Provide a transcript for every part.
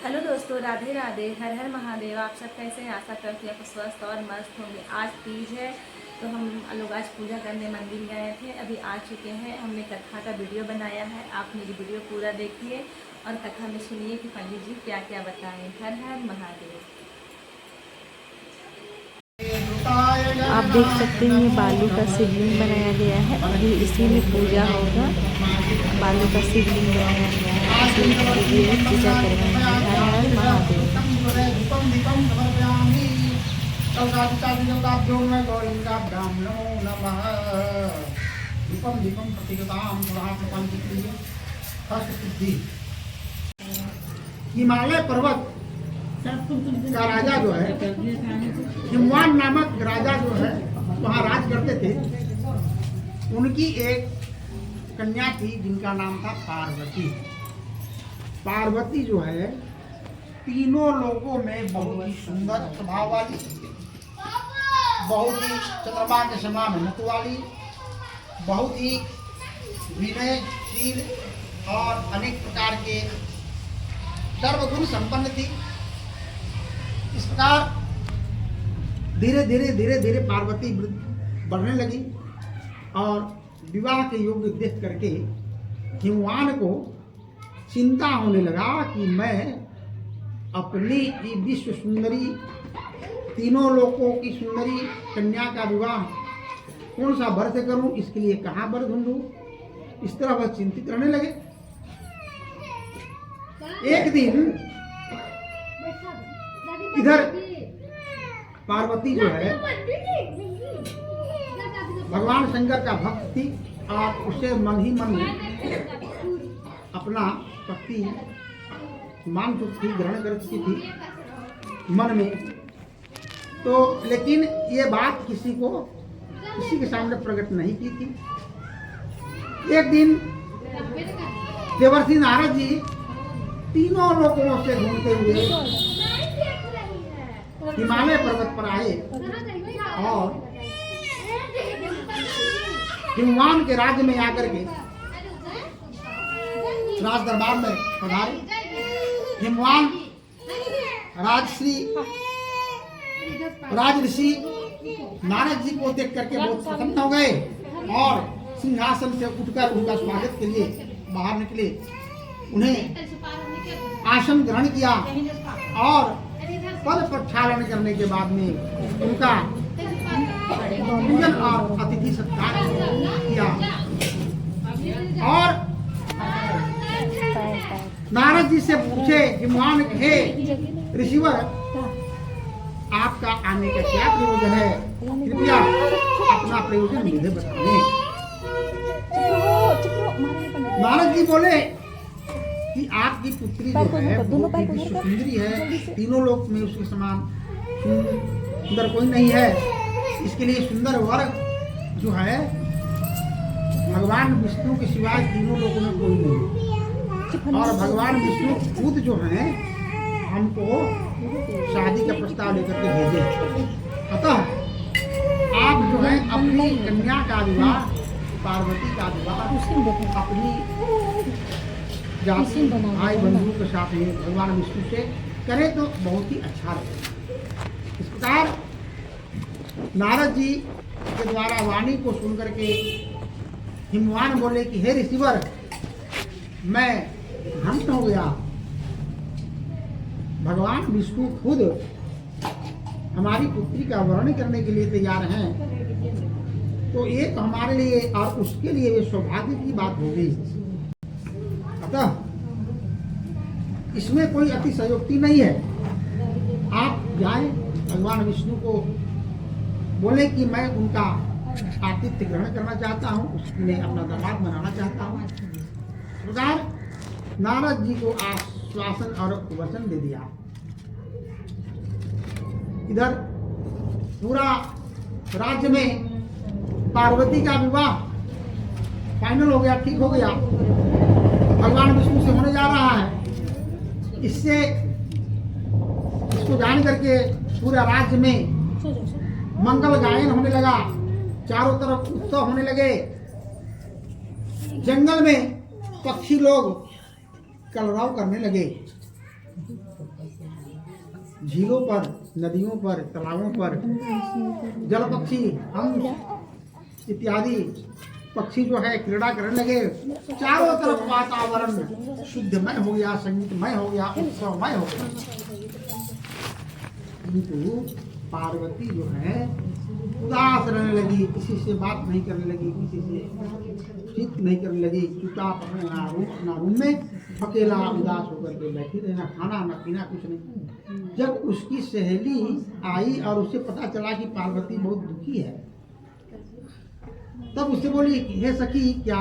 Hello दोस्तों, राधे राधे, हर हर महादेव। आप सब कैसे हैं? आशा करती हैं आप स्वस्थ और मस्त होंगे। आज तीज है तो हम लोग आज पूजा करने मंदिर गए थे, अभी आ चुके हैं। हमने कथा का वीडियो बनाया है, आप मेरी वीडियो पूरा देखिए और कथा में सुनिए कि पंडित जी क्या क्या बताएं। हर हर महादेव। आप देख सकते हैं ये बालू का शिवलिंग बनाया गया है, अभी इसी में पूजा होगा। बालू का शिवलिंग बनाया गया है, इसी में पूजा करवाएंगे। हर हर महादेव। हिमालय पर्वत का राजा जो है, हिमवान नामक राजा जो है वहाँ राज करते थे। उनकी एक कन्या थी जिनका नाम था पार्वती। पार्वती जो है तीनों लोगों में बहुत ही सुंदर स्वभाव वाली, बहुत ही चंद्रमा के समान मुख वाली, बहुत ही विनयशील और अनेक प्रकार के सर्वगुण संपन्न थी। इस प्रकार धीरे धीरे पार्वती बढ़ने लगी और विवाह के योग्य देख करके हिमवान को चिंता होने लगा कि मैं अपनी विश्व सुंदरी, तीनों लोकों की सुंदरी कन्या का विवाह कौन सा वर से करूं, इसके लिए कहाँ वर ढूंढूं। इस तरह वह चिंतित रहने लगे। एक दिन इधर पार्वती जो है भगवान शंकर का भक्त थी और उसे मन ही मन अपना पति मान चुकी थी, ग्रहण कर चुकी थी मन में। तो लेकिन ये बात किसी के सामने प्रकट नहीं की थी। एक दिन देवर्षि नारद जी तीनों लोकों से घूमते हुए हिमालय पर्वत पर आए और हिमवान के राज्य में आकर के राज दरबार में पधारे। हिमवान राज ऋषि नारद जी को देख करके बहुत प्रसन्न हो गए और सिंहासन से उठकर उनका स्वागत के लिए बाहर निकले। उन्हें आसन ग्रहण किया और पद प्रक्षालन करने के बाद में उनका पूजन और अतिथि सत्कार किया। और नारद जी से पूछे हिमवान, हे ऋषिवर, आपका आने का क्या प्रयोजन है? कृपया अपना प्रयोजन मुझे बताएं। नारद जी बोले कि आपकी पुत्री जो है बहुत ही विश्व सुंदरी है, तीनों लोक में उसके समान सुंदर कोई नहीं है। इसके लिए सुंदर वर जो है भगवान विष्णु के सिवाय तीनों लोगों में कोई नहीं। और भगवान विष्णु खुद जो है हमको शादी का प्रस्ताव लेकर के भेजे। अतः आप जो है अपनी कन्या का विवाह, पार्वती का विवाह अपनी जाति भाई बंधुओं के साथ में भगवान विष्णु से करें तो बहुत ही अच्छा रहेगा। इस प्रकार नारद जी के द्वारा वाणी को सुनकर के हिमवान बोले कि हे ऋषिवर, मैं धन्य हो गया। भगवान विष्णु खुद हमारी पुत्री का वर्ण करने के लिए तैयार हैं, तो एक हमारे लिए और उसके लिए वे सौभाग्य की बात होगी। अतः इसमें कोई अतिशयोक्ति नहीं है। आप जाएं, भगवान विष्णु को बोले कि मैं उनका आतिथ्य ग्रहण करना चाहता हूँ, उसमें अपना दामाद बनाना चाहता हूँ। प्रकार नारद जी को आश्वासन और वचन दे दिया। इधर पूरा राज्य में पार्वती का विवाह फाइनल हो गया, ठीक हो गया, भगवान विष्णु से होने जा रहा है। इसको जान करके पूरा राज्य में मंगल गायन होने लगा, चारों तरफ उत्सव होने लगे। जंगल में पक्षी लोग कलरव करने लगे। झीलों पर, नदियों पर, तालाबों पर जल पक्षी, हंस इत्यादि पक्षी जो है क्रीड़ा करने लगे। चारों तरफ वातावरण शुद्धमय हो गया, संगीतमय हो गया, उत्सवमय हो गया। किंतु पार्वती जो है उदास रहने लगी, किसी से बात नहीं करने लगी, किसी से चित नहीं करने लगी, चुपचाप अपना रूम में अकेला उदास होकर के बैठी रही, ना खाना ना पीना, कुछ नहीं। जब उसकी सहेली आई और उसे पता चला कि पार्वती बहुत दुखी है, तब उससे बोली, हे सखी, क्या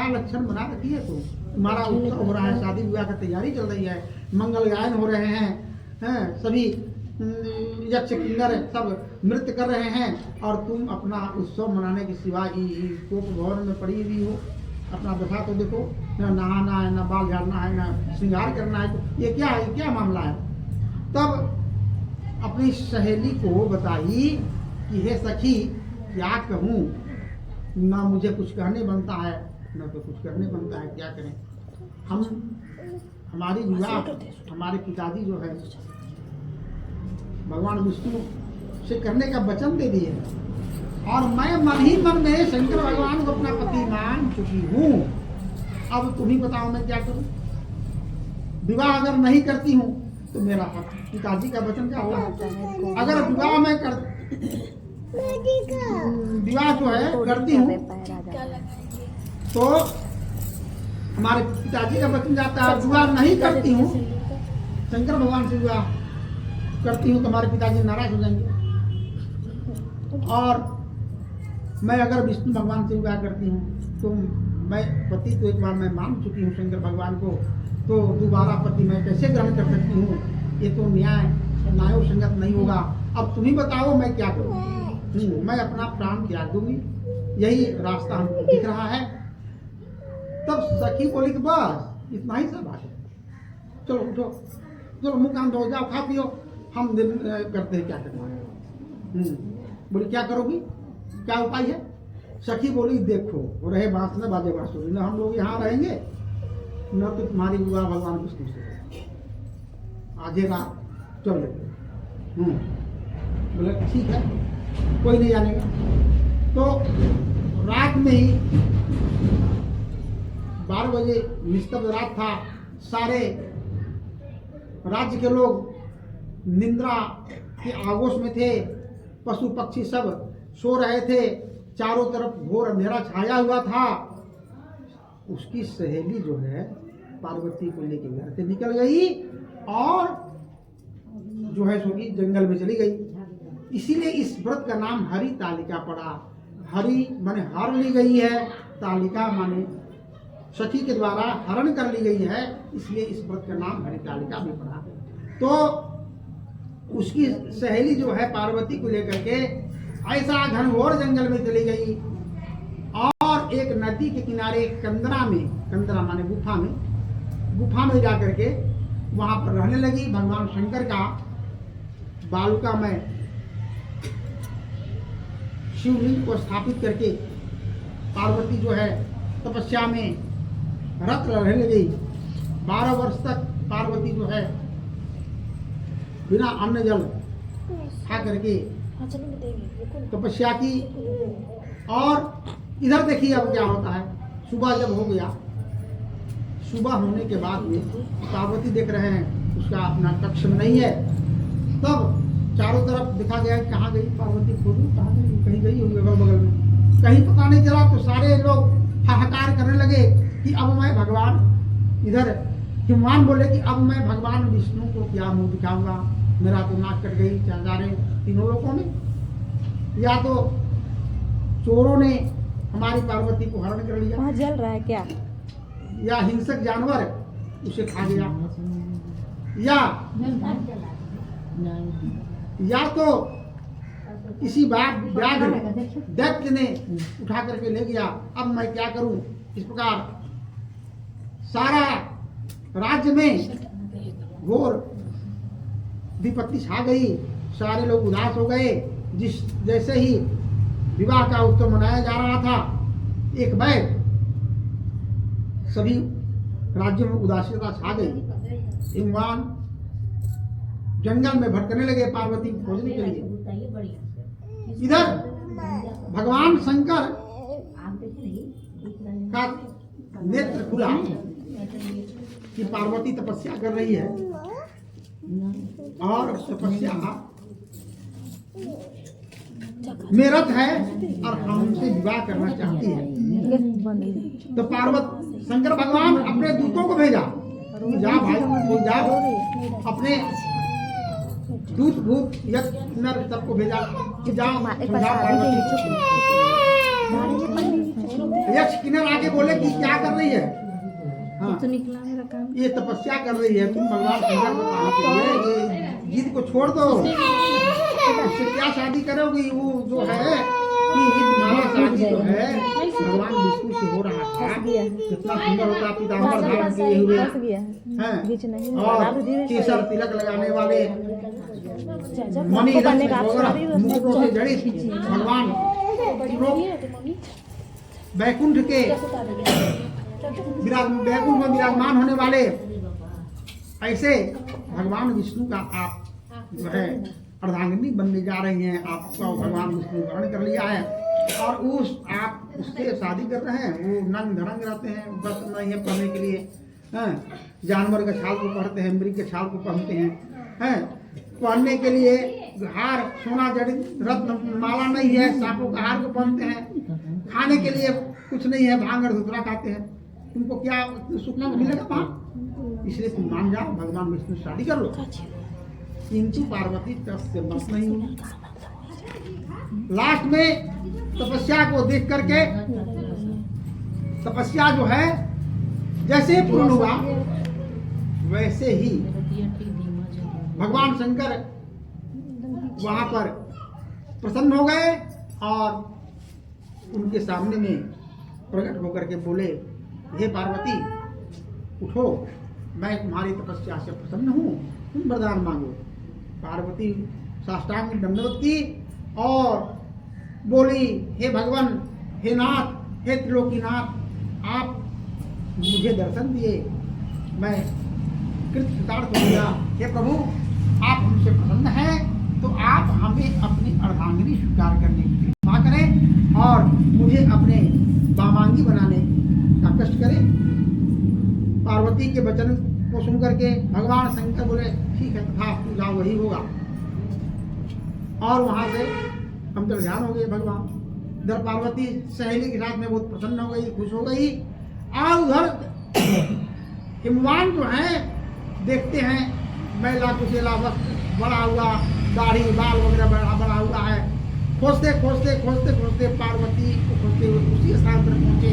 लक्षण बना रखी है तुम? तुम्हारा उत्सव हो रहा है, शादी विवाह की तैयारी चल रही है, मंगल गायन हो रहे हैं, सभी यक्ष किन्नर सब नृत्य कर रहे हैं, और तुम अपना उत्सव मनाने के सिवा कोप भवन में पड़ी हुई हो। अपना दशा तो देखो, न नहाना है, न बाल झाड़ना है, न श्रृंगार करना है, तो ये क्या है, ये क्या मामला है? तब अपनी सहेली को बताई कि हे सखी, क्या कहूँ, ना मुझे कुछ कहने बनता है, न तो कुछ करने बनता है, क्या करें। हमारी विवाह हमारे पिताजी जो है भगवान विष्णु से करने का वचन दे दिए, और मैं मन ही मन में शंकर भगवान को अपना पति मान चुकी हूँ। अब तुम ही बताओ मैं क्या करूँ? विवाह अगर नहीं करती हूँ तो मेरा पिताजी का वचन क्या होगा? अगर विवाह में विवाह जो है करती हूँ तो हमारे पिताजी का वचन जाता है। विवाह नहीं करती हूँ, शंकर भगवान से विवाह करती हूँ तो हमारे पिताजी नाराज हो जाएंगे। और मैं अगर विष्णु भगवान से विवाह करती हूँ तो मैं पति तो एक बार मैं मान चुकी हूँ शंकर भगवान को, तो दोबारा पति मैं कैसे ग्रहण कर सकती हूँ? ये तो न्याय संगत नहीं होगा। अब तुम ही बताओ मैं क्या करूँ? मैं अपना प्राण त्याग दूंगी, यही रास्ता हमको दिख रहा है। तब सखी बोली कि बस इतना ही सब बात है, चलो उठो, चलो मुँह कान धो जाओ, खा पियो, हम दिन करते हैं क्या करना है। बोली क्या करोगी, क्या उपाय है? सखी बोली देखो, रहे बांस न बाजे बांसुरी, न हम लोग यहाँ रहेंगे न तो तुम्हारी विवाह भगवान विष्णु से, आज रात चल लेते। बोले ठीक है, कोई नहीं जानेगा। तो रात में ही 12 बजे निस्तब्ध रात था, सारे राज्य के लोग निद्रा के आगोश में थे, पशु पक्षी सब सो रहे थे, चारों तरफ घोर अंधेरा छाया हुआ था। उसकी सहेली जो है पार्वती को लेकर घर से निकल गई और जो है सो की जंगल में चली गई। इसीलिए इस व्रत का नाम हरि तालिका पड़ा। हरि माने हर ली गई है, तालिका माने सखी के द्वारा हरण कर ली गई है, इसलिए इस व्रत का नाम हरि तालिका भी पड़ा। तो उसकी सहेली जो है पार्वती को लेकर के ऐसा घनघोर जंगल में चली गई और एक नदी के किनारे कंदरा माने गुफा में जाकर के वहां पर रहने लगी। भगवान शंकर का बालुका में शिवलिंग को स्थापित करके पार्वती जो है तपस्या में रत रहने लगी। 12 वर्ष तक पार्वती जो है बिना अन्न जल खा करके तपस्या की। और इधर देखिए अब क्या होता है। सुबह जब हो गया, सुबह होने के बाद में पार्वती देख रहे हैं उसका अपना कक्ष में नहीं है। तब चारों तरफ देखा गया कहाँ गई पार्वती, खोजो कहाँ गई, कहीं गई होगी अगल बगल में, कहीं पता नहीं चला। तो सारे लोग हाहाकार करने लगे कि अब मैं भगवान, इधर हिमवान बोले कि अब मैं भगवान विष्णु को क्या मुंह दिखाऊंगा, मेरा तो नाक कट गई चारे तीनों लोगों में। या तो चोरों ने हमारी पार्वती को हरण कर लिया, वहाँ जल रहा है क्या, या हिंसक जानवर उसे खा गया, या तो किसी व्याघ्र दैत्य ने उठा करके ले गया। अब मैं क्या करूं? इस प्रकार सारा राज्य में घोर विपत्ति छा गई। सारे लोग उदास हो गए। जैसे ही विवाह का उत्सव मनाया जा रहा था, एक बैग सभी राज्यों में उदासीनता छा गई। हिमवान जंगल में भटकने लगे पार्वती को खोजने के लिए। इधर भगवान शंकर का नेत्र खुला कि पार्वती तपस्या कर रही है और तपस्या में रत है और हमसे विवाह करना चाहती है। तो पार्वती शंकर भगवान अपने दूतों को भेजा, जा भाई तो जाओ, अपने दूत भूत यज्ञ नर सबको भेजा कि जाओ समझाओ पार्वती। यक्ष किन्नर आके बोले कि क्या कर रही है, हाँ ये तपस्या कर रही है, तुम भगवान शंकर को पाने के लिए ये जिद को छोड़ दो, उससे क्या शादी करोगी। वो जो है कि तुम्हारा शादी जो है भगवान विष्णु से हो रहा था, कितना सुंदर होता, पीताम्बर धारण किए हुए हैं और केसर तिलक लगाने वाले मणि मुकुटों से जड़ित भगवान वैकुंठ के वैकुंठ में विराजमान होने वाले ऐसे भगवान विष्णु का आप जो है अर्धांगिनी बनने जा रही हैं। आपका भगवान विष्णु ग्रहण कर लिया है और आप उससे शादी कर रहे हैं। वो नंग धड़ंग रहते हैं, वस्त्र नहीं है पहनने के लिए, जानवर का छाल को पहनते हैं, मृग के छाल को पहनते हैं, पहनने के लिए हार सोना जड़ित रत्न माला नहीं है, सांपों का हार को पहनते हैं, खाने के लिए कुछ नहीं है, भांग और धुतरा खाते हैं। तुमको क्या सुख मिलेगा वहाँ, इसलिए तुम मान जाओ, भगवान विष्णु शादी कर लो। किंतु पार्वती तस से मत नहीं हुई। लास्ट में तपस्या को देख करके तपस्या जो है जैसे पूर्ण हुआ वैसे ही भगवान शंकर वहां पर प्रसन्न हो गए और उनके सामने में प्रकट होकर के बोले, हे पार्वती उठो, मैं तुम्हारी तपस्या से प्रसन्न हूँ, तुम वरदान मांगो। पार्वती साष्टांग दंडवत की और बोली, हे भगवान, हे नाथ, हे त्रिलोकीनाथ, आप मुझे दर्शन दिए, मैं कृतकृतार्थ हो गया। हे प्रभु, आप हमसे प्रसन्न हैं तो आप हमें अपनी अर्धांगिनी स्वीकार करने की कृपा करें और मुझे अपने वामांगी बनाने का कष्ट करें। पार्वती के वचन को सुन करके भगवान शंकर बोले, ठीक है तथा तू जाओ, वही होगा। और वहां से अंतर्ध्यान हो गए भगवान। इधर पार्वती सहेली के साथ में बहुत प्रसन्न हो गई, खुश हो गई। और उधर हिमवान जो है देखते हैं मैला कुचेला वक्त बड़ा हुआ, दाढ़ी बाल वगैरह बड़ा हुआ है। खोजते खोजते खोजते खोजते पार्वती को खोजते हुए उसी स्थान पर पहुंचे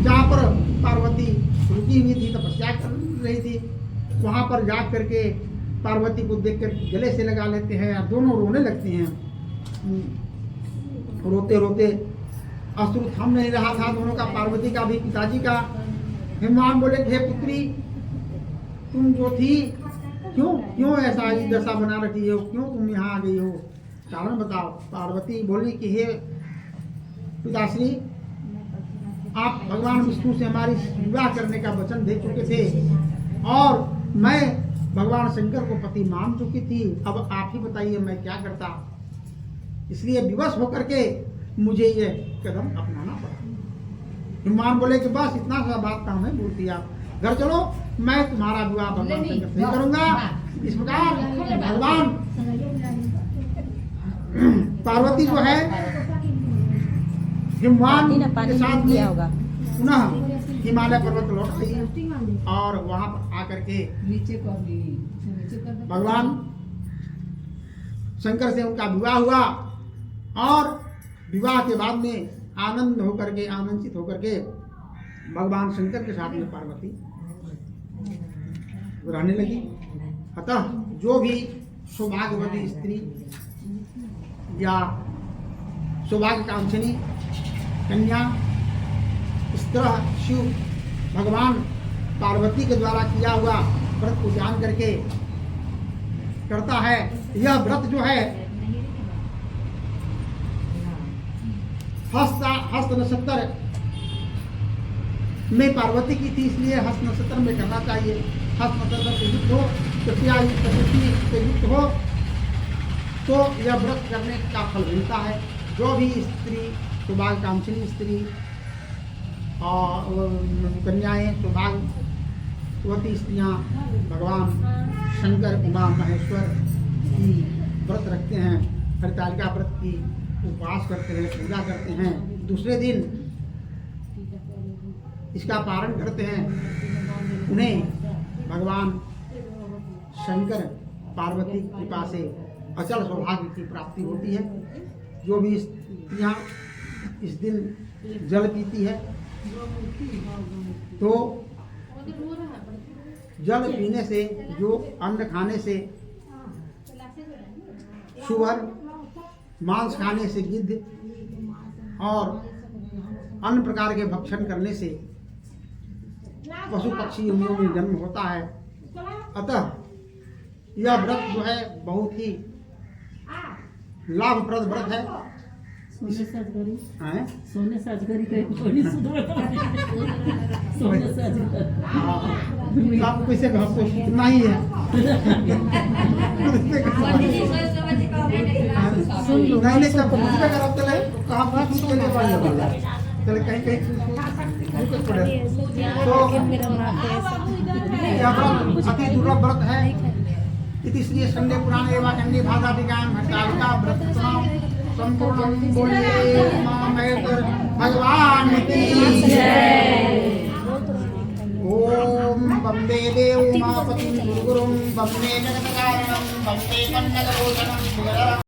जहाँ पर पार्वती रुकी हुई थी, तपस्या कर रही थी। वहाँ पर जा करके पार्वती को देख कर गले से लगा लेते हैं और दोनों रोने लगते हैं। रोते रोते अश्रु थम नहीं रहा था दोनों का, पार्वती का भी पिताजी का। हिमवान बोले, हे पुत्री, तुम जो थी क्यों ऐसा ही दशा बना रखी हो, क्यों तुम यहाँ आ गई हो, कारण बताओ। पार्वती बोली कि हे पिताश्री, आप भगवान विष्णु से हमारी विवाह करने का वचन दे चुके थे और मैं भगवान शंकर को पति मान चुकी थी। अब आप ही बताइए मैं क्या करता, इसलिए विवश होकर के मुझे ये कदम अपनाना पड़ा। हिमवान बोले कि बस इतना सा बात का हमें बोलती आप, घर चलो, मैं तुम्हारा विवाह भगवान शंकर से करूंगा। इस प्रकार भगवान पार्वती जो है हिमवान के साथ में पुनः हिमालय पर्वत लौट गई और वहां पर आकर के भगवान शंकर से उनका विवाह हुआ और विवाह के बाद में आनंदित होकर के भगवान शंकर के साथ में पार्वती रहने लगी। अतः जो भी सौभाग्यवती स्त्री या सौभाग्यकांक्षिणी कन्या इस तरह शिव भगवान पार्वती के द्वारा किया हुआ व्रत को जान करके करता है। यह व्रत जो है हस्त नक्षत्र में पार्वती की थी, इसलिए हस्त नक्षत्र में करना चाहिए। हस्तमस्तक से युक्त हो, तृतीया प्रकृति से युक्त हो, तो यह व्रत करने का फल मिलता है। जो भी स्त्री सौभाग्यकांक्षी स्त्री और कन्याएं सौभाग्यवती स्त्रियां भगवान शंकर उमा महेश्वर की व्रत रखते हैं, हरितालिका व्रत की उपवास करते हैं, पूजा करते हैं, दूसरे दिन इसका पारण करते हैं, उन्हें भगवान शंकर पार्वती की कृपा से अचल सौभाग्य की प्राप्ति होती है। जो भी स्त्रियां इस दिन जल पीती है तो जल पीने से, जो अन्न खाने से सुअर, मांस खाने से गिद्ध और अन्य प्रकार के भक्षण करने से पशु पक्षी योनियों में जन्म होता है। अतः यह व्रत जो है बहुत ही लाभप्रद व्रत है। सोने साजगरी हैं? सोने साजगरी का एक थोड़ी सोने साजगरी आप कैसे घर तो इतना ही है। नहीं सब कुछ का करब चले कहाँ बात कुछ के पड़ जाता चले कहीं कहीं कुछ पड़े तो यह व्रत अति दुर्लभ व्रत है। इसलिए संडे पुराण एवं खंडी भाषा विज्ञान हरतालिका व्रत संपूर्ण बोलिए मां महेश्वर भगवान की जय। ओम वंदे देव उमापति गुरुं वंदे जगत्कारणं वंदे कन्नगभूषणं